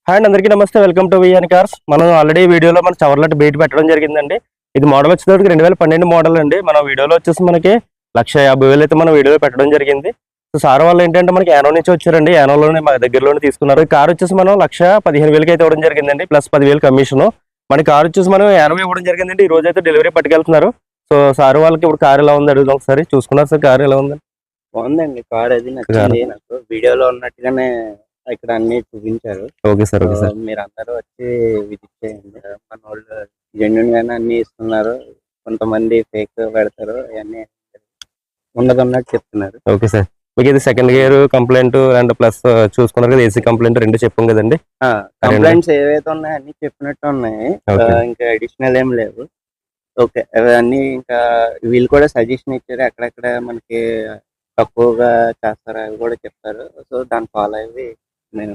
Hi అండి, అందరికీ నమస్తే. Welcome to VN cars. మనం ఆల్రెడీ వీడియోలో మన చవర్లట్ బయట పెట్టడం జరిగిందండి. ఇది మోడల్ వచ్చేటప్పటికి 2012 మోడల్ అండి. మన వీడియోలో వచ్చేసి మనకి 1,50,000 అయితే మన వీడియోలో పెట్టడం జరిగింది. సో సార్ వాళ్ళు ఏంటంటే మనకి యానో నుంచి వచ్చారండి. యానోలోనే మా దగ్గరలోనే తీసుకున్నారు. ఈ కార్ వచ్చేసి మనం 1,15,000 అయితే ఇవ్వడం జరిగిందండి, ప్లస్ 10,000 కమిషన్. మన కార్ వచ్చేసి మనం యానో ఇవ్వడం జరిగిందండి. ఈ రోజు అయితే డెలివరీ పట్టుకెళ్తున్నారు. సో సార్ వాళ్ళకి ఇప్పుడు కార్ ఎలా ఉంది అడుగుదాం ఒకసారి. చూసుకున్నారు సార్ కార్ ఎలా ఉంది? బాగుందండి కార్. అది నచ్చింది నాకు. వీడియోలో ఉన్నట్టుగానే ఇక్కడ అన్ని చూపించారు. Okay sir, okay sir. మీరు అందరూ వచ్చి విజిట్ చేయండి. మన వాళ్ళు జెన్యున్ గానే అన్ని ఇస్తున్నారు. కొంతమంది ఫేక్ పెడతారు, అవన్నీ ఉన్నదన్నట్టు చెప్తున్నారు. Okay sir. మీకు ఇది second gear complaint and plus చూసుకున్నారు కదా, ఏసీ కంప్లైంట్ రెండు చెప్పాం కదండి. కంప్లైంట్స్ ఏవైతే ఉన్నాయో అన్ని చెప్పినట్టు ఉన్నాయి. ఇంకా అడిషనల్ ఏం లేవు. ఓకే, అవన్నీ ఇంకా వీళ్ళు కూడా సజెషన్ ఇచ్చారు. ఎక్కడెక్కడ మనకి తక్కువగా చేస్తారు అవి కూడా చెప్తారు. సో దాన్ని ఫాలో అయ్యి నేను